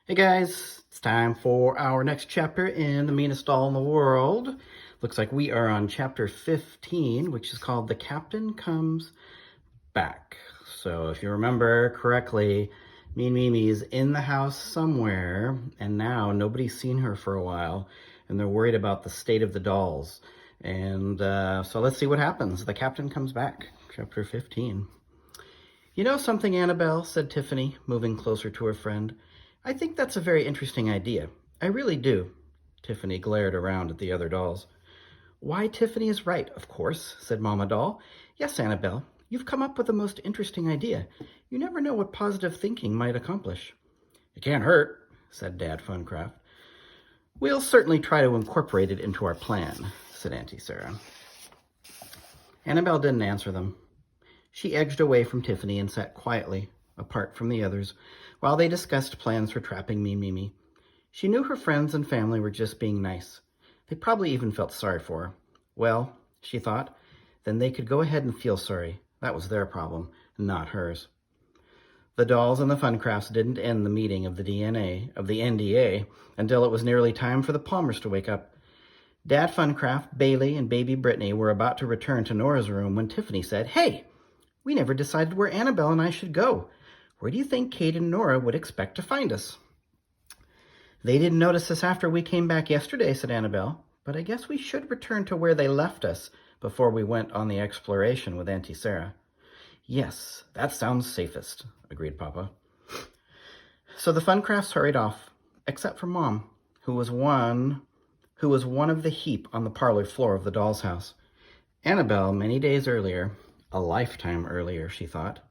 Hey guys, it's time for our next chapter in The Meanest Doll in the World. Looks like we are on chapter 15, which is called The Captain Comes Back. So if you remember correctly, Mean Mimi is in the house somewhere, and now nobody's seen her for a while, and they're worried about the state of the dolls. And so let's see what happens. The Captain Comes Back, chapter 15. You know something, Annabelle, said Tiffany, moving closer to her friend. I think that's a very interesting idea. I really do. Tiffany glared around at the other dolls. Why, Tiffany is right, of course, said Mama Doll. Yes, Annabelle, you've come up with a most interesting idea. You never know what positive thinking might accomplish. It can't hurt, said Dad Funcraft. We'll certainly try to incorporate it into our plan, said Auntie Sarah. Annabelle didn't answer them. She edged away from Tiffany and sat quietly, apart from the others, while they discussed plans for trapping Mean Mimi. She knew her friends and family were just being nice. They probably even felt sorry for her. Well, she thought, then they could go ahead and feel sorry. That was their problem, not hers. The dolls and the Funcrafts didn't end the meeting of the NDA until it was nearly time for the Palmers to wake up. Dad Funcraft, Bailey, and baby Brittany were about to return to Nora's room when Tiffany said, Hey, we never decided where Annabelle and I should go. Where do you think Kate and Nora would expect to find us? They didn't notice us after we came back yesterday, said Annabelle, but I guess we should return to where they left us before we went on the exploration with Auntie Sarah. Yes, that sounds safest, agreed Papa. So the Funcrafts hurried off, except for Mom, who was one of the heap on the parlor floor of the doll's house. Annabelle, many days earlier, a lifetime earlier, she thought,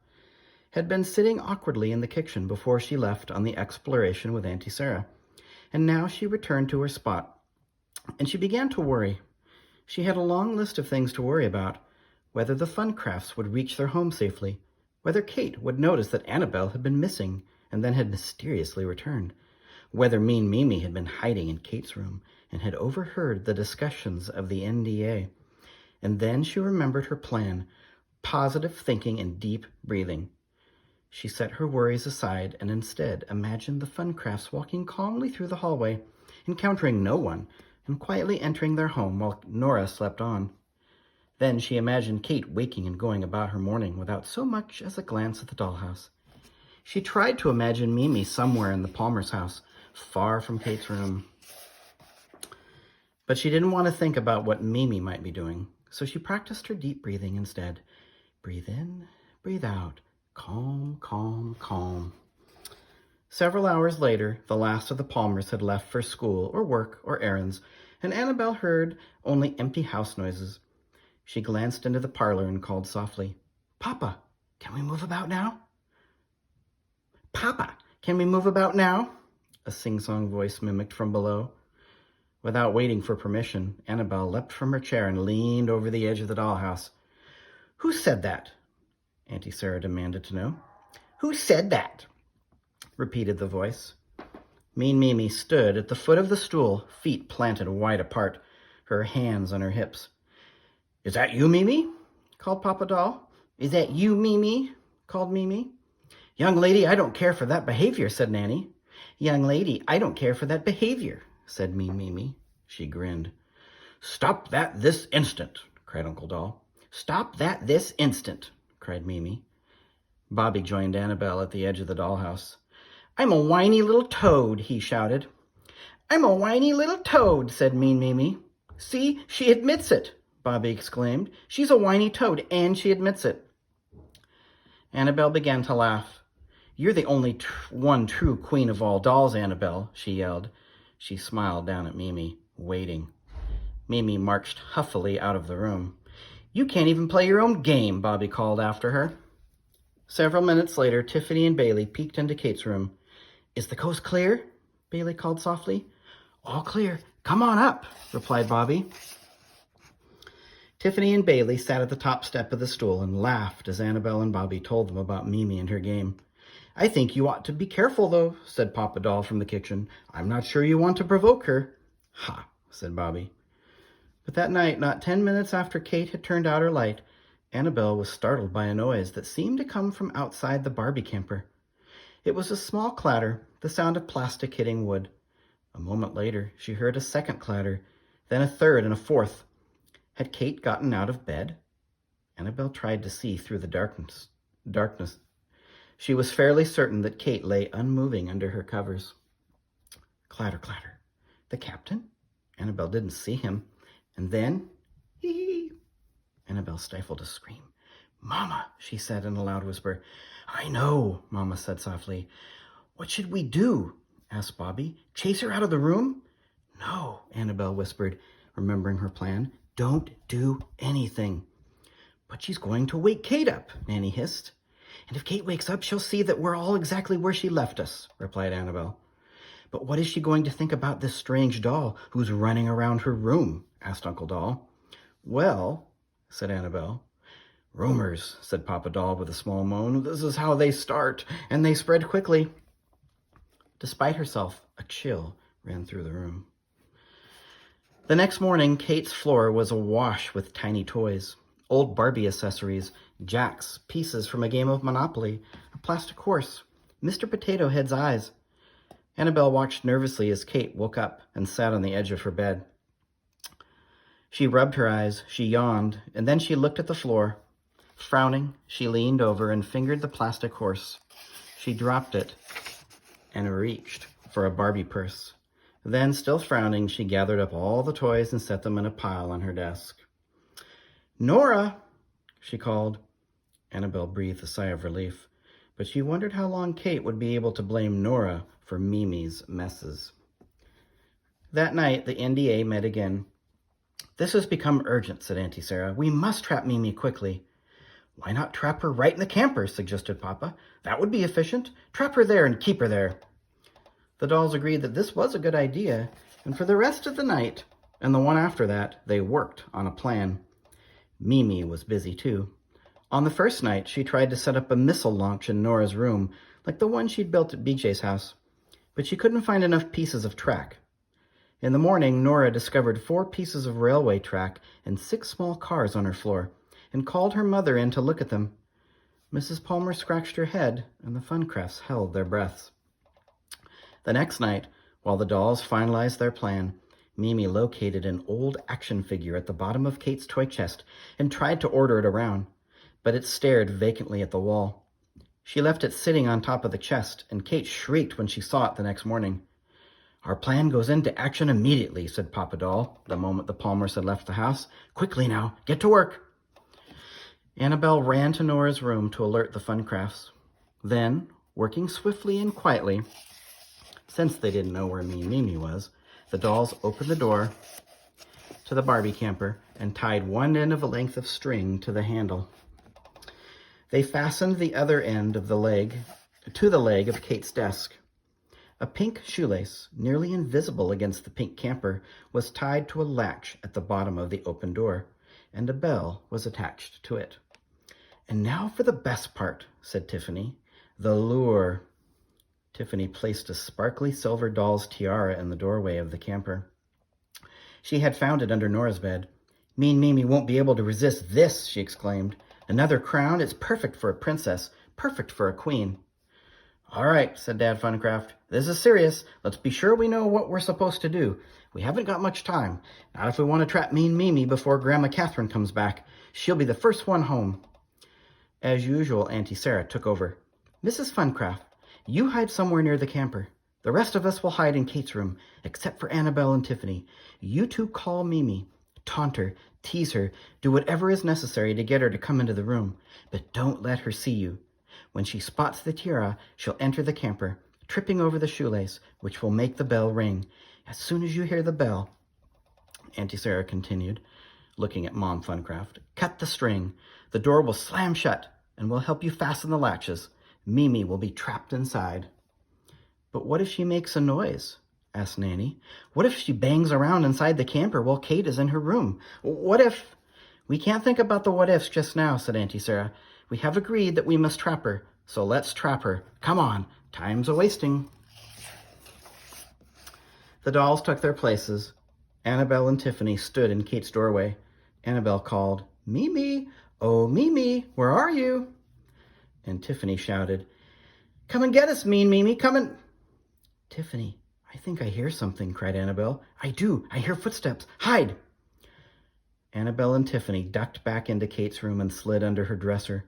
had been sitting awkwardly in the kitchen before she left on the exploration with Auntie Sarah. And now she returned to her spot, and she began to worry. She had a long list of things to worry about: whether the Funcrafts would reach their home safely, whether Kate would notice that Annabelle had been missing and then had mysteriously returned, whether Mean Mimi had been hiding in Kate's room and had overheard the discussions of the NDA. And then she remembered her plan: positive thinking and deep breathing. She set her worries aside and instead imagined the Funcrafts walking calmly through the hallway, encountering no one, and quietly entering their home while Nora slept on. Then she imagined Kate waking and going about her morning without so much as a glance at the dollhouse. She tried to imagine Mimi somewhere in the Palmer's house, far from Kate's room. But she didn't want to think about what Mimi might be doing, so she practiced her deep breathing instead. Breathe in, breathe out. Calm, calm, calm. Several hours later, the last of the Palmers had left for school or work or errands, and Annabelle heard only empty house noises. She glanced into the parlor and called softly, Papa, can we move about now? Papa, can we move about now? A sing-song voice mimicked from below. Without waiting for permission, Annabelle leapt from her chair and leaned over the edge of the dollhouse. Who said that? Auntie Sarah demanded to know. Who said that? Repeated the voice. Mean Mimi stood at the foot of the stool, feet planted wide apart, her hands on her hips. Is that you, Mimi? Called Papa Doll. Is that you, Mimi? Called Mimi. Young lady, I don't care for that behavior, said Nanny. Young lady, I don't care for that behavior, said Mean Mimi. She grinned. Stop that this instant, cried Uncle Doll. Stop that this instant, cried Mimi. Bobby joined Annabelle at the edge of the dollhouse. I'm a whiny little toad, he shouted. I'm a whiny little toad, said Mean Mimi. See, she admits it, Bobby exclaimed. She's a whiny toad, and she admits it. Annabelle began to laugh. You're the only one true queen of all dolls, Annabelle, she yelled. She smiled down at Mimi, waiting. Mimi marched huffily out of the room. You can't even play your own game, Bobby called after her. Several minutes later, Tiffany and Bailey peeked into Kate's room. Is the coast clear? Bailey called softly. All clear. Come on up, replied Bobby. Tiffany and Bailey sat at the top step of the stool and laughed as Annabelle and Bobby told them about Mimi and her game. I think you ought to be careful, though, said Papa Doll from the kitchen. I'm not sure you want to provoke her. Ha, said Bobby. But that night, not 10 minutes after Kate had turned out her light, Annabelle was startled by a noise that seemed to come from outside the Barbie camper. It was a small clatter, the sound of plastic hitting wood. A moment later, she heard a second clatter, then a third and a fourth. Had Kate gotten out of bed? Annabel tried to see through the darkness. She was fairly certain that Kate lay unmoving under her covers. Clatter, clatter. The captain? Annabel didn't see him. And then, hee! Annabel stifled a scream. "Mama," she said in a loud whisper. "I know," Mama said softly. "What should we do?" asked Bobby. "Chase her out of the room?" "No," Annabel whispered, remembering her plan. "Don't do anything." "But she's going to wake Kate up," Nanny hissed. "And if Kate wakes up, she'll see that we're all exactly where she left us," replied Annabel. "But what is she going to think about this strange doll who's running around her room?" asked Uncle Doll. "Well," said Annabel. "Rumors," said Papa Doll with a small moan. "This is how they start, and they spread quickly." Despite herself, a chill ran through the room. The next morning, Kate's floor was awash with tiny toys. Old Barbie accessories, jacks, pieces from a game of Monopoly, a plastic horse, Mr. Potato Head's eyes. Annabel watched nervously as Kate woke up and sat on the edge of her bed. She rubbed her eyes, she yawned, and then she looked at the floor. Frowning, she leaned over and fingered the plastic horse. She dropped it and reached for a Barbie purse. Then, still frowning, she gathered up all the toys and set them in a pile on her desk. "Nora!" she called. Annabel breathed a sigh of relief, but she wondered how long Kate would be able to blame Nora for Mimi's messes. That night, the NDA met again. "This has become urgent," said Auntie Sarah. "We must trap Mimi quickly." "Why not trap her right in the camper?" suggested Papa. "That would be efficient. Trap her there and keep her there." The dolls agreed that this was a good idea, and for the rest of the night, and the one after that, they worked on a plan. Mimi was busy too. On the first night, she tried to set up a missile launch in Nora's room, like the one she'd built at BJ's house, but she couldn't find enough pieces of track. In the morning, Nora discovered 4 pieces of railway track and 6 small cars on her floor, and called her mother in to look at them. Mrs. Palmer scratched her head, and the Funcrafts held their breaths. The next night, while the dolls finalized their plan, Mimi located an old action figure at the bottom of Kate's toy chest and tried to order it around, but it stared vacantly at the wall. She left it sitting on top of the chest, and Kate shrieked when she saw it the next morning. "Our plan goes into action immediately," said Papa Doll, the moment the Palmers had left the house. "Quickly now, get to work." Annabel ran to Nora's room to alert the Funcrafts. Then, working swiftly and quietly, since they didn't know where Mean Mimi was, the dolls opened the door to the Barbie camper and tied one end of a length of string to the handle. They fastened the other end of the leg to the leg of Kate's desk. A pink shoelace, nearly invisible against the pink camper, was tied to a latch at the bottom of the open door, and a bell was attached to it. "And now for the best part," said Tiffany. "The lure." Tiffany placed a sparkly silver doll's tiara in the doorway of the camper. She had found it under Nora's bed. "Mean Mimi won't be able to resist this," she exclaimed. "Another crown? It's perfect for a princess, perfect for a queen." "All right," said Dad Funcraft. "This is serious. Let's be sure we know what we're supposed to do. We haven't got much time. Not if we want to trap Mean Mimi before Grandma Catherine comes back. She'll be the first one home." As usual, Auntie Sarah took over. "Mrs. Funcraft, you hide somewhere near the camper. The rest of us will hide in Kate's room, except for Annabel and Tiffany. You two call Mimi. Taunt her, tease her, do whatever is necessary to get her to come into the room. But don't let her see you. When she spots the tiara, she'll enter the camper, tripping over the shoelace, which will make the bell ring. As soon as you hear the bell," Auntie Sarah continued, looking at Mom Funcraft, "cut the string. The door will slam shut, and we'll help you fasten the latches. Mimi will be trapped inside." "But what if she makes a noise?" asked Nanny. "What if she bangs around inside the camper while Kate is in her room? What if—" "We can't think about the what-ifs just now," said Auntie Sarah. "We have agreed that we must trap her, so let's trap her. Come on, time's a-wasting." The dolls took their places. Annabel and Tiffany stood in Kate's doorway. Annabel called, "Mimi! Oh, Mimi, where are you?" And Tiffany shouted, Come and get us, Mean Mimi, come and... Tiffany, I think I hear something, cried Annabelle. I do, I hear footsteps. Hide! Annabelle and Tiffany ducked back into Kate's room and slid under her dresser.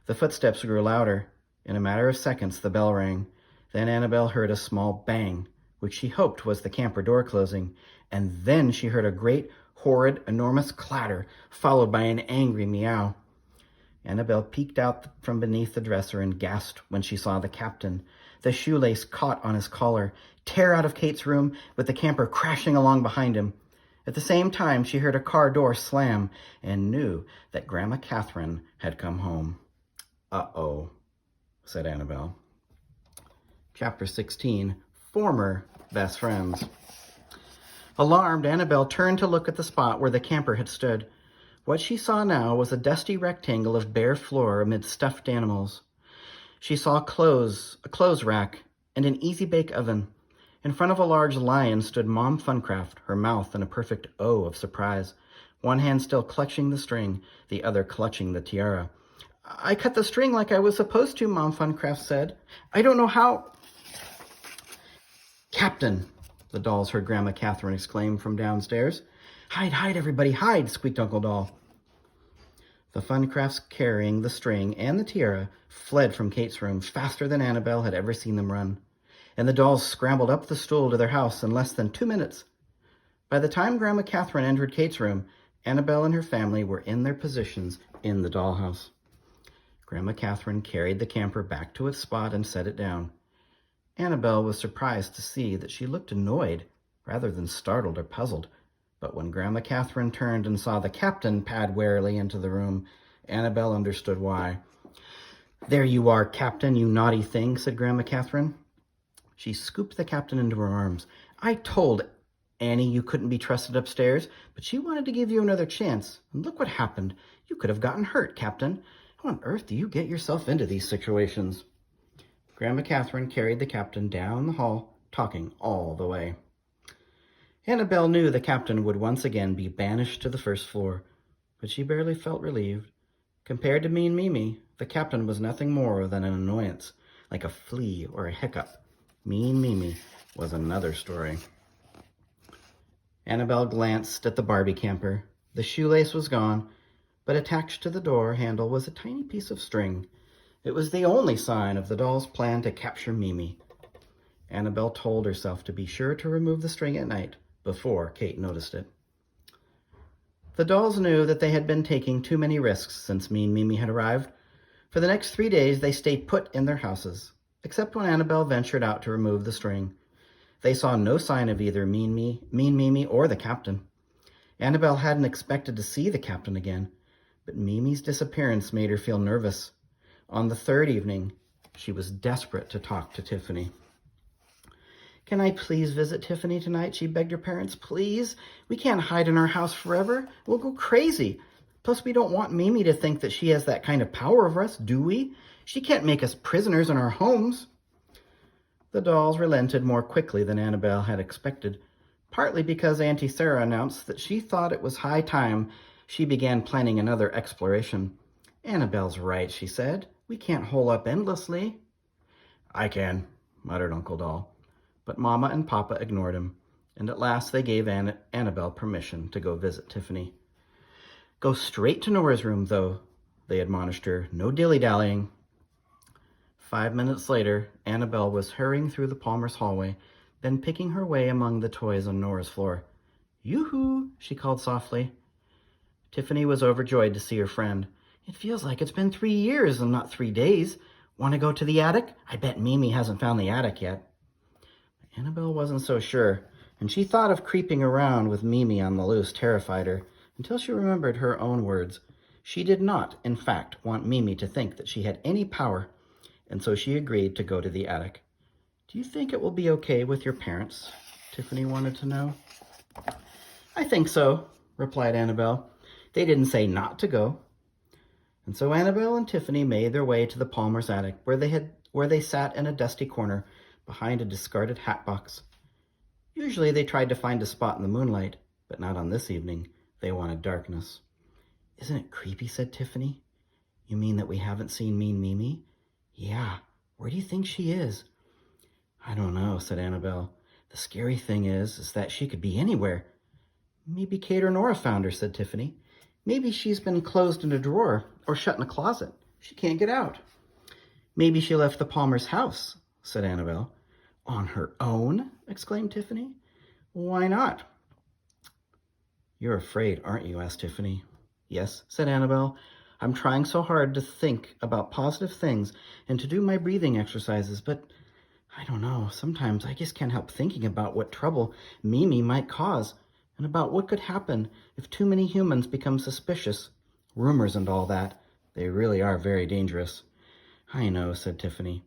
The footsteps grew louder. In a matter of seconds, the bell rang. Then Annabelle heard a small bang, which she hoped was the camper door closing, and then she heard a great, horrid, enormous clatter, followed by an angry meow. Annabelle peeked out from beneath the dresser and gasped when she saw the captain, the shoelace caught on his collar, tear out of Kate's room with the camper crashing along behind him. At the same time, she heard a car door slam and knew that Grandma Catherine had come home. Uh-oh, said Annabelle. Chapter 16, Former Best Friends. Alarmed, Annabelle turned to look at the spot where the camper had stood. What she saw now was a dusty rectangle of bare floor amid stuffed animals. She saw a clothes rack and an easy-bake oven. In front of a large lion stood Mom Funcraft, her mouth in a perfect O of surprise, one hand still clutching the string, the other clutching the tiara. I cut the string like I was supposed to, Mom Funcraft said. I don't know how... Captain, the dolls heard Grandma Catherine exclaim from downstairs. Hide, hide, everybody, hide, squeaked Uncle Doll. The Funcrafts carrying the string and the tiara fled from Kate's room faster than Annabelle had ever seen them run, and the dolls scrambled up the stool to their house in less than 2 minutes. By the time Grandma Catherine entered Kate's room, Annabelle and her family were in their positions in the dollhouse. Grandma Catherine carried the camper back to its spot and set it down. Annabelle was surprised to see that she looked annoyed rather than startled or puzzled. But when Grandma Catherine turned and saw the captain pad warily into the room, Annabelle understood why. There you are, Captain, you naughty thing, said Grandma Catherine. She scooped the captain into her arms. I told Annie you couldn't be trusted upstairs, but she wanted to give you another chance. And look what happened. You could have gotten hurt, Captain. How on earth do you get yourself into these situations? Grandma Catherine carried the captain down the hall, talking all the way. Annabelle knew the captain would once again be banished to the first floor, but she barely felt relieved. Compared to Mean Mimi, the captain was nothing more than an annoyance, like a flea or a hiccup. Mean Mimi was another story. Annabelle glanced at the Barbie camper. The shoelace was gone, but attached to the door handle was a tiny piece of string. It was the only sign of the doll's plan to capture Mimi. Annabelle told herself to be sure to remove the string at night, before Kate noticed it. The dolls knew that they had been taking too many risks since Mean Mimi had arrived. For the next 3 days, they stayed put in their houses, except when Annabelle ventured out to remove the string. They saw no sign of either Mean Mimi or the captain. Annabelle hadn't expected to see the captain again, but Mimi's disappearance made her feel nervous. On the third evening, she was desperate to talk to Tiffany. Can I please visit Tiffany tonight? She begged her parents. Please? We can't hide in our house forever. We'll go crazy. Plus, we don't want Mimi to think that she has that kind of power over us, do we? She can't make us prisoners in our homes. The dolls relented more quickly than Annabelle had expected, partly because Auntie Sarah announced that she thought it was high time she began planning another exploration. Annabelle's right, she said. We can't hole up endlessly. I can, muttered Uncle Doll. But Mama and Papa ignored him, and at last they gave Annabelle permission to go visit Tiffany. Go straight to Nora's room, though, they admonished her. No dilly-dallying. 5 minutes later, Annabelle was hurrying through the Palmers' hallway, then picking her way among the toys on Nora's floor. Yoo-hoo, she called softly. Tiffany was overjoyed to see her friend. It feels like it's been 3 years and not 3 days. Want to go to the attic? I bet Mimi hasn't found the attic yet. Annabelle wasn't so sure, and she thought of creeping around with Mimi on the loose terrified her, until she remembered her own words. She did not, in fact, want Mimi to think that she had any power, and so she agreed to go to the attic. Do you think it will be okay with your parents? Tiffany wanted to know. I think so, replied Annabelle. They didn't say not to go. And so Annabelle and Tiffany made their way to the Palmers' attic, where they sat in a dusty corner behind a discarded hat box. Usually they tried to find a spot in the moonlight, but not on this evening. They wanted darkness. Isn't it creepy, said Tiffany. You mean that we haven't seen Mean Mimi? Yeah, Where do you think she is? I don't know, said Annabelle. The scary thing is that she could be anywhere. Maybe Kate or Nora found her, said Tiffany. Maybe she's been closed in a drawer or shut in a closet. She can't get out. Maybe she left the Palmer's house, said Annabelle. On her own? Exclaimed Tiffany. Why not? You're afraid, aren't you? Asked Tiffany. Yes, said Annabelle. I'm trying so hard to think about positive things and to do my breathing exercises, but I don't know. Sometimes I just can't help thinking about what trouble Mimi might cause and about what could happen if too many humans become suspicious. Rumors and all that. They really are very dangerous. I know, said Tiffany.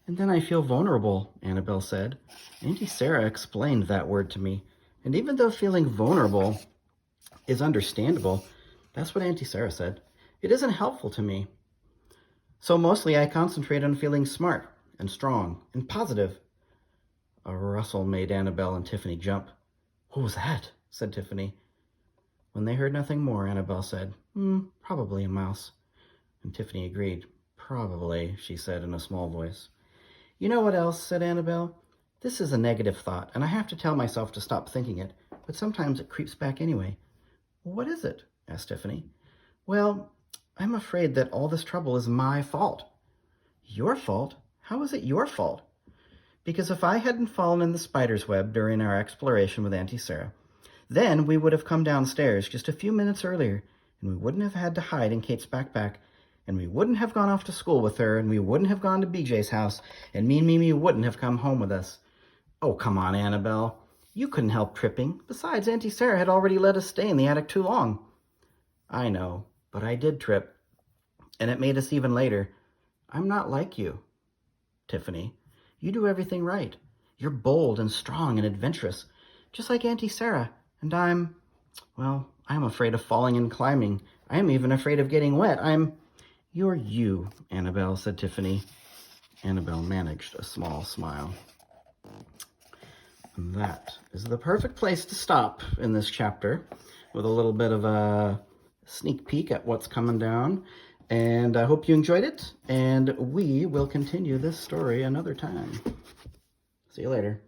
And then I feel vulnerable, Annabelle said. Auntie Sarah explained that word to me. And even though feeling vulnerable is understandable, that's what Auntie Sarah said, it isn't helpful to me. So mostly I concentrate on feeling smart and strong and positive. A rustle made Annabelle and Tiffany jump. What was that? Said Tiffany. When they heard nothing more, Annabelle said, probably a mouse. And Tiffany agreed. Probably, she said in a small voice. You know what else? Said Annabelle. This is a negative thought, and I have to tell myself to stop thinking it, but sometimes it creeps back anyway. What is it? Asked Tiffany. Well, I'm afraid that all this trouble is my fault. Your fault? How is it your fault? Because if I hadn't fallen in the spider's web during our exploration with Auntie Sarah, then we would have come downstairs just a few minutes earlier, and we wouldn't have had to hide in Kate's backpack, and we wouldn't have gone off to school with her, and we wouldn't have gone to BJ's house, and me and Mimi wouldn't have come home with us. Oh, come on, Annabelle. You couldn't help tripping. Besides, Auntie Sarah had already let us stay in the attic too long. I know, but I did trip, and it made us even later. I'm not like you, Tiffany. You do everything right. You're bold and strong and adventurous, just like Auntie Sarah. And I'm afraid of falling and climbing. I am even afraid of getting wet. You're you, Annabelle, said Tiffany. Annabelle managed a small smile. And that is the perfect place to stop in this chapter, with a little bit of a sneak peek at what's coming down. And I hope you enjoyed it, and we will continue this story another time. See you later.